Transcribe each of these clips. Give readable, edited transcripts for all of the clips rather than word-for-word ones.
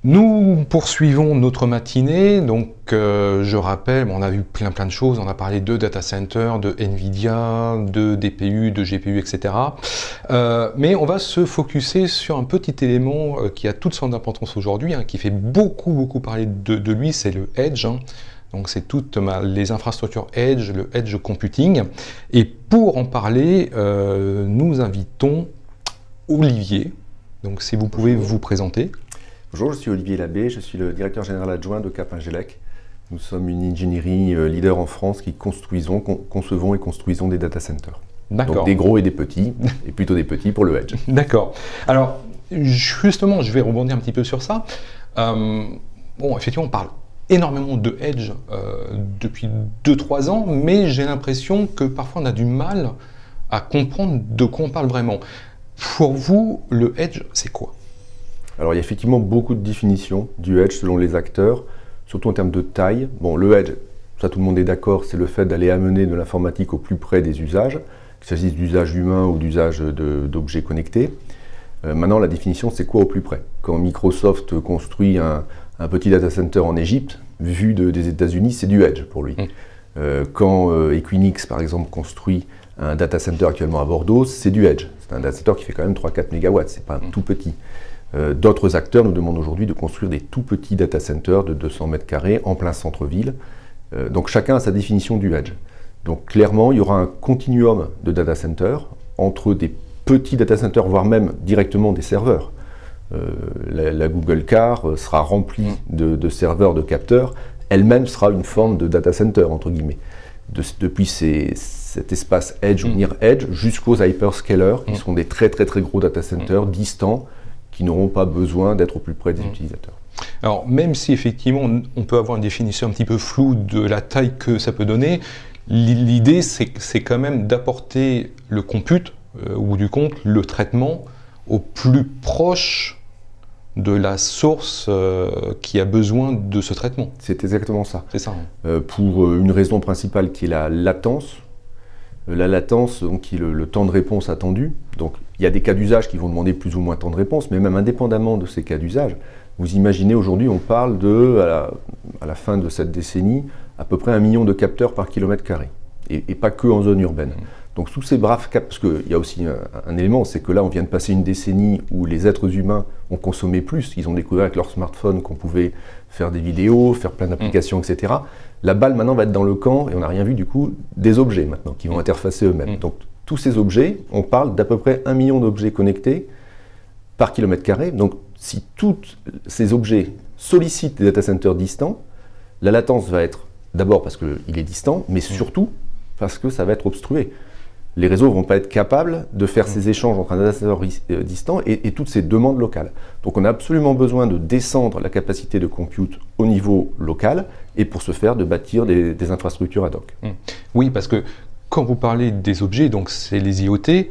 Nous poursuivons notre matinée, donc je rappelle, on a vu plein de choses, on a parlé de data center, de Nvidia, de DPU, de GPU, etc. Mais on va se focuser sur un petit élément qui a toute son importance aujourd'hui, qui fait beaucoup parler de lui, c'est le Edge. Donc c'est toutes les infrastructures Edge, le Edge Computing. Et pour en parler, nous invitons Olivier. Donc si vous pouvez vous présenter. Bonjour, je suis Olivier Labbé, je suis le directeur général adjoint de Capingelec. Nous sommes une ingénierie leader en France qui concevons et construisons des data centers. Donc des gros et des petits, et plutôt des petits pour le Edge. D'accord. Alors, justement, je vais rebondir un petit peu sur ça. Bon, effectivement, on parle énormément de Edge depuis 2-3 ans, mais j'ai l'impression que parfois on a du mal à comprendre de quoi on parle vraiment. Pour vous, le Edge, c'est quoi ? Alors il y a effectivement beaucoup de définitions du Edge selon les acteurs, surtout en termes de taille. Bon, le Edge, ça tout le monde est d'accord, c'est le fait d'aller amener de l'informatique au plus près des usages, qu'il s'agisse d'usage humain ou d'usage d'objets connectés. Maintenant, la définition, c'est quoi au plus près ? Quand Microsoft construit un petit data center en Égypte, vu des États-Unis, c'est du Edge pour lui. Quand Equinix, par exemple, construit un data center actuellement à Bordeaux, c'est du Edge. C'est un data center qui fait quand même 3-4 MW, c'est pas tout petit. D'autres acteurs nous demandent aujourd'hui de construire des tout petits data centers de 200 mètres carrés en plein centre-ville. Donc chacun a sa définition du Edge. Donc clairement, il y aura un continuum de data centers entre des petits data centers, voire même directement des serveurs. La Google Car sera remplie de serveurs, de capteurs. Elle-même sera une forme de data center, entre guillemets. Depuis cet espace Edge ou Near Edge jusqu'aux hyperscalers, qui sont des très gros data centers distants, qui n'auront pas besoin d'être au plus près des utilisateurs. Alors, même si effectivement on peut avoir une définition un petit peu floue de la taille que ça peut donner, l'idée c'est quand même d'apporter le compute, au bout du compte, le traitement, au plus proche de la source qui a besoin de ce traitement. C'est exactement ça. C'est ça. Pour une raison principale qui est la latence. La latence, donc, qui est le temps de réponse attendu. Donc, il y a des cas d'usage qui vont demander plus ou moins de temps de réponse, mais même indépendamment de ces cas d'usage, vous imaginez aujourd'hui, on parle à la fin de cette décennie, à peu près 1 million de capteurs par kilomètre carré, et pas que en zone urbaine. Donc tous ces braves capteurs, parce qu'il y a aussi un élément, c'est que là on vient de passer une décennie où les êtres humains ont consommé plus, ils ont découvert avec leur smartphone qu'on pouvait faire des vidéos, faire plein d'applications, etc. La balle maintenant va être dans le camp, et on n'a rien vu du coup, des objets maintenant, qui vont interfacer eux-mêmes. Donc tous ces objets, on parle d'à peu près 1 million d'objets connectés par kilomètre carré. Donc si tous ces objets sollicitent des data centers distants, la latence va être d'abord parce qu'il est distant, mais surtout parce que ça va être obstrué. Les réseaux ne vont pas être capables de faire ces échanges entre un data center distant et toutes ces demandes locales. Donc on a absolument besoin de descendre la capacité de compute au niveau local et pour ce faire de bâtir des infrastructures ad hoc. Oui, parce que quand vous parlez des objets, donc c'est les IoT,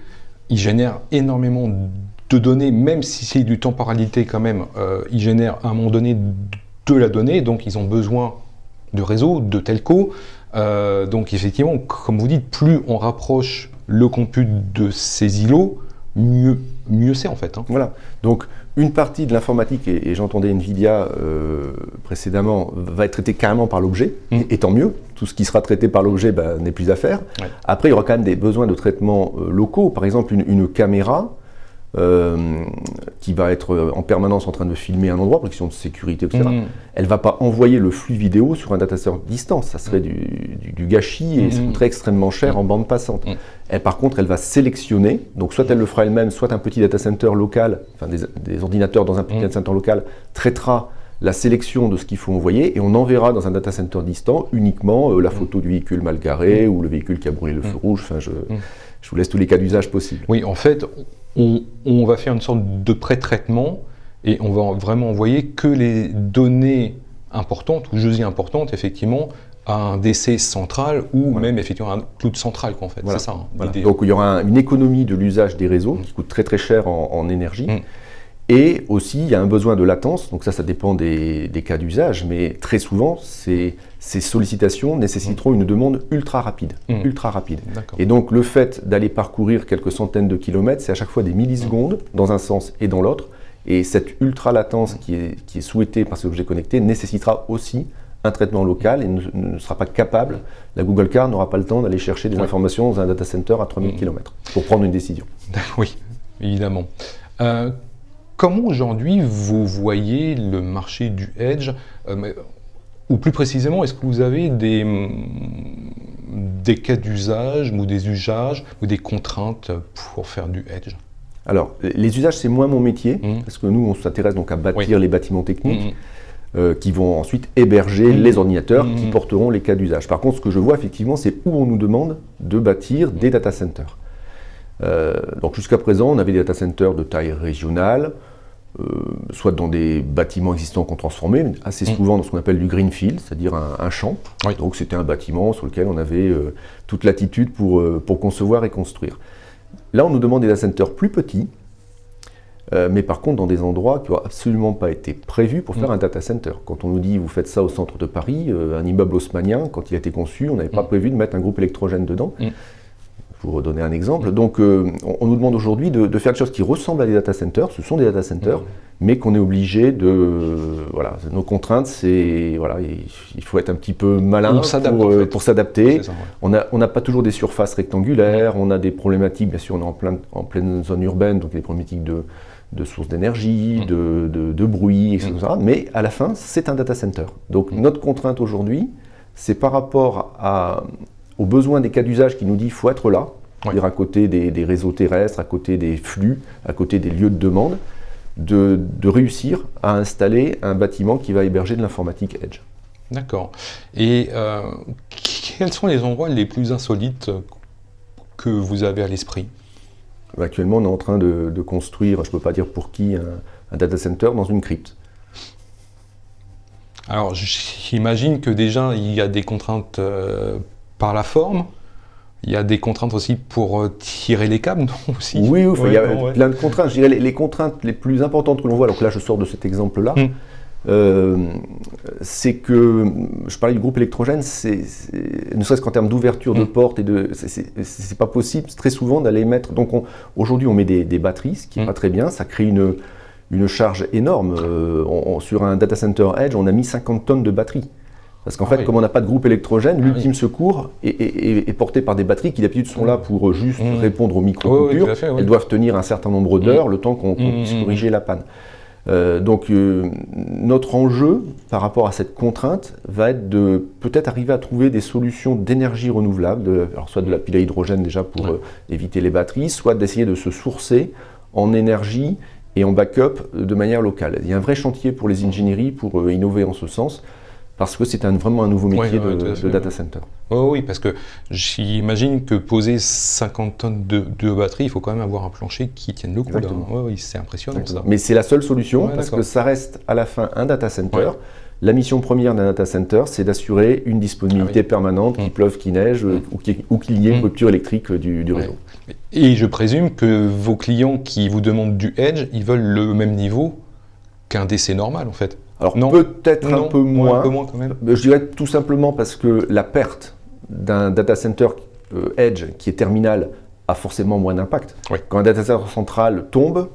ils génèrent énormément de données, même si c'est du temporalité quand même, ils génèrent à un moment donné de la donnée, donc ils ont besoin de réseaux, de telco. Donc effectivement, comme vous dites, plus on rapproche le compute de ces îlots, mieux c'est en fait. Voilà, donc une partie de l'informatique, et j'entendais Nvidia précédemment, va être traitée carrément par l'objet, et tant mieux, tout ce qui sera traité par l'objet n'est plus à faire. Ouais. Après, il y aura quand même des besoins de traitement locaux, par exemple une caméra, qui va être en permanence en train de filmer un endroit pour question de sécurité, etc. Elle ne va pas envoyer le flux vidéo sur un data center distant, ça serait du gâchis et ça coûterait extrêmement cher en bande passante. Par contre, elle va sélectionner, donc soit elle le fera elle-même, soit un petit data center local, enfin des ordinateurs dans un petit data center local, traitera la sélection de ce qu'il faut envoyer et on enverra dans un data center distant uniquement la photo du véhicule mal garé ou le véhicule qui a brûlé le feu rouge. Enfin, je vous laisse tous les cas d'usage possibles. Oui, en fait, on va faire une sorte de pré-traitement et on va vraiment envoyer que les données importantes, ou je dis importantes, effectivement, à un DC central ou même effectivement à un cloud central, quoi, en fait. Voilà. C'est ça. Voilà. Donc il y aura une économie de l'usage des réseaux qui coûte très cher en énergie. Et aussi, il y a un besoin de latence, donc ça dépend des cas d'usage, mais très souvent, ces sollicitations nécessiteront une demande ultra rapide. Et donc, le fait d'aller parcourir quelques centaines de kilomètres, c'est à chaque fois des millisecondes dans un sens et dans l'autre, Et cette ultra-latence qui est souhaitée par ces objets connectés nécessitera aussi un traitement local et ne sera pas capable, la Google Car n'aura pas le temps d'aller chercher des informations dans un data center à 3000 km pour prendre une décision. Oui, évidemment. Comment aujourd'hui vous voyez le marché du Edge ou plus précisément, est-ce que vous avez des cas d'usage ou des usages ou des contraintes pour faire du Edge? Alors, les usages, c'est moins mon métier, parce que nous, on s'intéresse donc à bâtir les bâtiments techniques qui vont ensuite héberger les ordinateurs qui porteront les cas d'usage. Par contre, ce que je vois effectivement, c'est où on nous demande de bâtir des data centers. Donc jusqu'à présent, on avait des data centers de taille régionale, soit dans des bâtiments existants qu'on transformait, mais assez souvent dans ce qu'on appelle du greenfield, c'est-à-dire un champ. Oui. Donc c'était un bâtiment sur lequel on avait toute latitude pour concevoir et construire. Là, on nous demande des data centers plus petits, mais par contre dans des endroits qui n'ont absolument pas été prévus pour faire un data center. Quand on nous dit vous faites ça au centre de Paris, un immeuble haussmannien, quand il a été conçu, on n'avait pas prévu de mettre un groupe électrogène dedans. Pour donner un exemple. Donc on nous demande aujourd'hui de faire des choses qui ressemblent à des data centers, ce sont des data centers, mais qu'on est obligé de... Voilà, nos contraintes, c'est... Voilà, il faut être un petit peu malin pour s'adapter. On n'a pas toujours des surfaces rectangulaires, on a des problématiques, bien sûr, on est en pleine zone urbaine, donc il y a des problématiques de sources d'énergie, de bruit, etc. Mais à la fin, c'est un data center. Donc notre contrainte aujourd'hui, c'est par rapport aux besoins des cas d'usage qui nous dit qu'il faut être là, c'est-à-dire à côté des réseaux terrestres, à côté des flux, à côté des lieux de demande, de réussir à installer un bâtiment qui va héberger de l'informatique Edge. D'accord. Et quels sont les endroits les plus insolites que vous avez à l'esprit? Actuellement, on est en train de construire, je ne peux pas dire pour qui, un data center dans une crypte. Alors, j'imagine que déjà, il y a des contraintes par la forme. Il y a des contraintes aussi pour tirer les câbles, non aussi? Oui, il y a plein de contraintes. Je dirais les contraintes les plus importantes que l'on voit, donc là je sors de cet exemple-là, c'est que, je parlais du groupe électrogène, ne serait-ce qu'en termes d'ouverture de portes, c'est pas possible très souvent d'aller mettre... Donc aujourd'hui on met des batteries, ce qui n'est pas très bien, ça crée une charge énorme. Sur un data center Edge, on a mis 50 tonnes de batteries. Parce qu'en fait, comme on n'a pas de groupe électrogène, l'ultime secours est porté par des batteries qui d'habitude sont là pour juste répondre aux micro-coupures. Elles doivent tenir un certain nombre d'heures, le temps qu'on puisse corriger la panne. Donc notre enjeu par rapport à cette contrainte va être de peut-être arriver à trouver des solutions d'énergie renouvelable, alors soit de la pile à hydrogène déjà pour éviter les batteries, soit d'essayer de se sourcer en énergie et en backup de manière locale. Il y a un vrai chantier pour les ingénieries pour innover en ce sens. Parce que c'est vraiment un nouveau métier de data center. Oui, parce que j'imagine que poser 50 tonnes de batterie, il faut quand même avoir un plancher qui tienne le coup. Oui, c'est impressionnant ça. Mais c'est la seule solution, parce que ça reste à la fin un data center. La mission première d'un data center, c'est d'assurer une disponibilité permanente, qu'il pleuve, qu'il neige, ou qu'il y ait une rupture électrique du réseau. Et je présume que vos clients qui vous demandent du Edge, ils veulent le même niveau qu'un DC normal en fait. Alors peut-être un peu moins, quand même. Je dirais tout simplement parce que la perte d'un data center Edge qui est terminal a forcément moins d'impact. Quand un data center central tombe,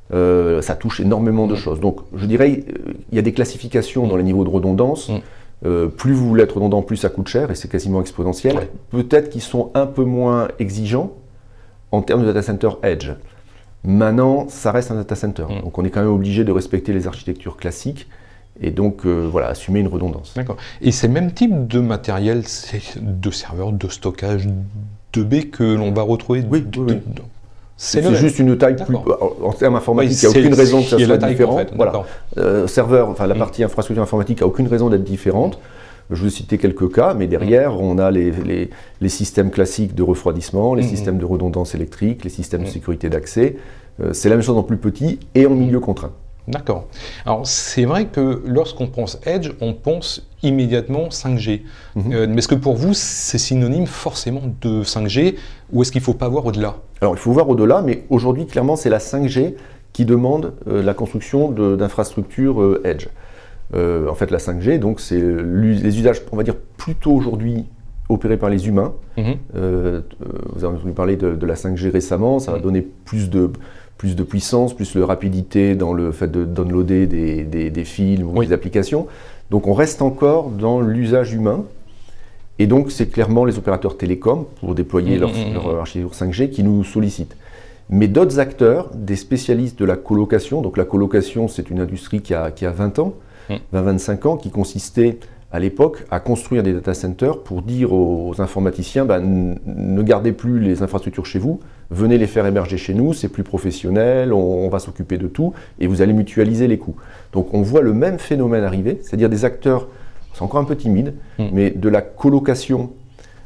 ça touche énormément de choses. Donc je dirais il y a des classifications dans les niveaux de redondance. Plus vous voulez être redondant, plus ça coûte cher et c'est quasiment exponentiel. Peut-être qu'ils sont un peu moins exigeants en termes de data center Edge. Maintenant, ça reste un data center, donc on est quand même obligé de respecter les architectures classiques et donc assumer une redondance. D'accord. Et c'est le même type de matériel, de serveurs, de stockage, de baies que l'on va retrouver C'est juste une taille plus... En termes informatiques, il n'y a aucune raison que ça soit différent. Serveur, la partie infrastructure informatique n'a aucune raison d'être différente. Je vous ai cité quelques cas, mais derrière, on a les systèmes classiques de refroidissement, les systèmes de redondance électrique, les systèmes de sécurité d'accès. C'est la même chose en plus petit et en milieu contraint. D'accord. Alors, c'est vrai que lorsqu'on pense Edge, on pense immédiatement 5G. Mais est-ce que pour vous, c'est synonyme forcément de 5G ou est-ce qu'il ne faut pas voir au-delà? Alors, il faut voir au-delà, mais aujourd'hui, clairement, c'est la 5G qui demande la construction d'infrastructures Edge. En fait, la 5G, donc, c'est les usages, on va dire, plutôt aujourd'hui opérés par les humains. Vous avez entendu parler de la 5G récemment, ça va donner plus plus de puissance, plus de rapidité dans le fait de downloader des films ou des applications. Donc on reste encore dans l'usage humain. Et donc c'est clairement les opérateurs télécoms, pour déployer leur architecture 5G, qui nous sollicitent. Mais d'autres acteurs, des spécialistes de la colocation, donc la colocation c'est une industrie qui a 20 ans, 20-25 ans, qui consistait à l'époque à construire des data centers pour dire aux informaticiens ne gardez plus les infrastructures chez vous, venez les faire émerger chez nous, c'est plus professionnel, on va s'occuper de tout et vous allez mutualiser les coûts. Donc on voit le même phénomène arriver, c'est-à-dire des acteurs, c'est encore un peu timide, mais de la colocation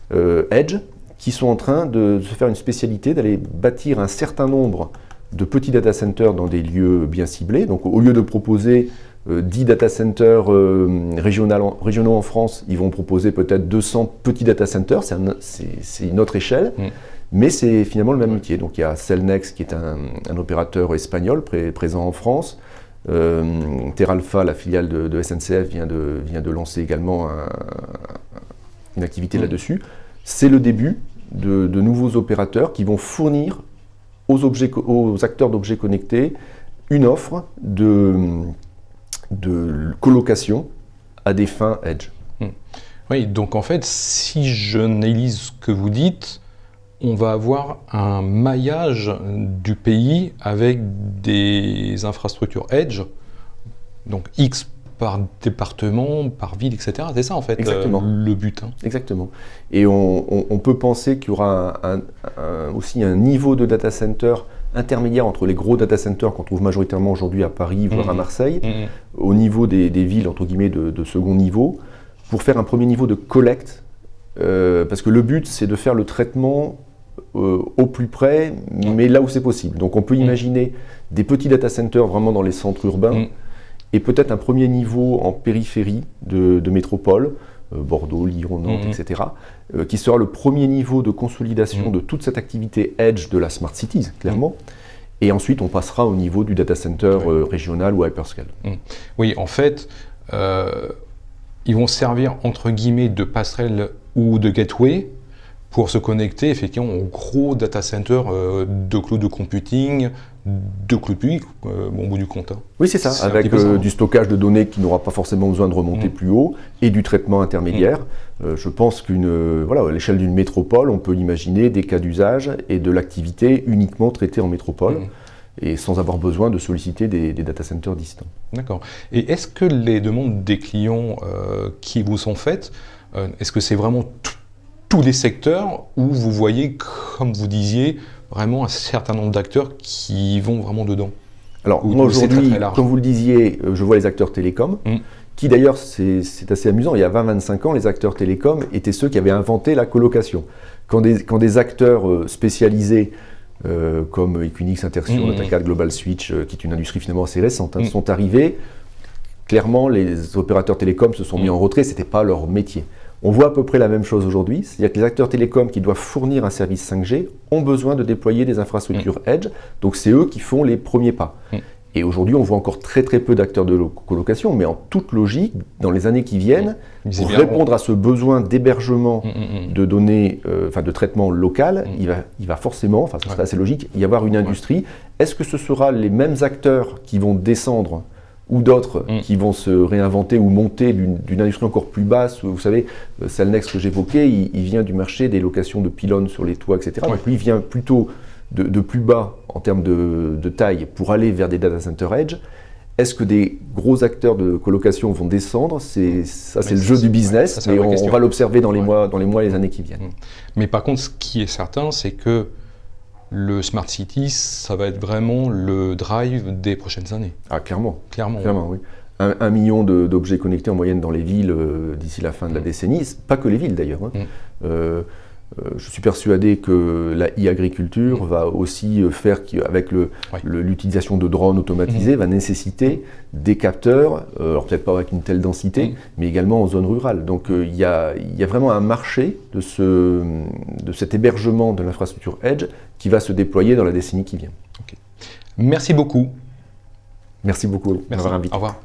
edge, qui sont en train de se faire une spécialité, d'aller bâtir un certain nombre de petits data centers dans des lieux bien ciblés. Donc au lieu de proposer 10 data centers régionaux en France, ils vont proposer peut-être 200 petits data centers, c'est une autre échelle, mais c'est finalement le même métier. Donc il y a Cellnex qui est un opérateur espagnol présent en France, Teralfa, la filiale de SNCF, vient de lancer également une activité là-dessus. C'est le début de nouveaux opérateurs qui vont fournir aux acteurs d'objets connectés une offre de colocation à des fins edge. Oui, donc en fait, si je n'élise ce que vous dites, on va avoir un maillage du pays avec des infrastructures edge, donc X par département, par ville, etc. C'est ça en fait le but. Exactement. Et on peut penser qu'il y aura aussi un niveau de data center intermédiaire entre les gros data centers qu'on trouve majoritairement aujourd'hui à Paris, voire à Marseille, au niveau des villes entre guillemets de second niveau, pour faire un premier niveau de collecte, parce que le but c'est de faire le traitement au plus près, mais là où c'est possible. Donc on peut imaginer des petits data centers vraiment dans les centres urbains, et peut-être un premier niveau en périphérie de métropole, Bordeaux, Lyon, Nantes, etc., qui sera le premier niveau de consolidation de toute cette activité edge de la Smart Cities, clairement. Et ensuite, on passera au niveau du data center régional ou hyperscale. Oui, en fait, ils vont servir entre guillemets de passerelle ou de gateway pour se connecter effectivement aux gros data centers de cloud computing, de cloud public, au bout du compte. Oui, c'est ça, avec du stockage de données qui n'aura pas forcément besoin de remonter plus haut et du traitement intermédiaire. Je pense à l'échelle d'une métropole, on peut imaginer des cas d'usage et de l'activité uniquement traitée en métropole et sans avoir besoin de solliciter des data centers distants. D'accord. Et est-ce que les demandes des clients qui vous sont faites, est-ce que c'est vraiment tous les secteurs où vous voyez, comme vous disiez, vraiment un certain nombre d'acteurs qui vont vraiment dedans? Alors moi aujourd'hui, comme vous le disiez, je vois les acteurs télécoms, qui d'ailleurs, c'est assez amusant, il y a 20-25 ans, les acteurs télécoms étaient ceux qui avaient inventé la colocation. Quand des acteurs spécialisés, comme Equinix, Interxion, Datacad, Global Switch, qui est une industrie finalement assez récente, sont arrivés, clairement les opérateurs télécoms se sont mis en retrait, ce n'était pas leur métier. On voit à peu près la même chose aujourd'hui, c'est-à-dire que les acteurs télécoms qui doivent fournir un service 5G ont besoin de déployer des infrastructures edge, donc c'est eux qui font les premiers pas. Et aujourd'hui, on voit encore très peu d'acteurs de colocation, mais en toute logique, dans les années qui viennent, pour répondre à ce besoin d'hébergement de données, de traitement local, il va forcément, ça serait assez logique, y avoir une industrie. Est-ce que ce sera les mêmes acteurs qui vont descendre ou d'autres qui vont se réinventer ou monter d'une industrie encore plus basse? Vous savez, Cellnex que j'évoquais, il vient du marché des locations de pylônes sur les toits, etc. Donc lui, il vient plutôt de plus bas en termes de taille pour aller vers des data center edge. Est-ce que des gros acteurs de colocation vont descendre? C'est le jeu du business, mais on va l'observer dans les mois et les années qui viennent. Mais par contre, ce qui est certain, c'est que le Smart City, ça va être vraiment le drive des prochaines années. Ah, clairement. Clairement, oui. 1 million d'objets connectés en moyenne dans les villes d'ici la fin de la décennie, pas que les villes d'ailleurs. Je suis persuadé que la e-agriculture va aussi faire qu'avec l'utilisation de drones automatisés, va nécessiter des capteurs, alors peut-être pas avec une telle densité, mais également en zone rurale. Donc il y a vraiment un marché de cet hébergement de l'infrastructure Edge qui va se déployer dans la décennie qui vient. Merci beaucoup. Merci beaucoup de m'avoir invité. Au revoir.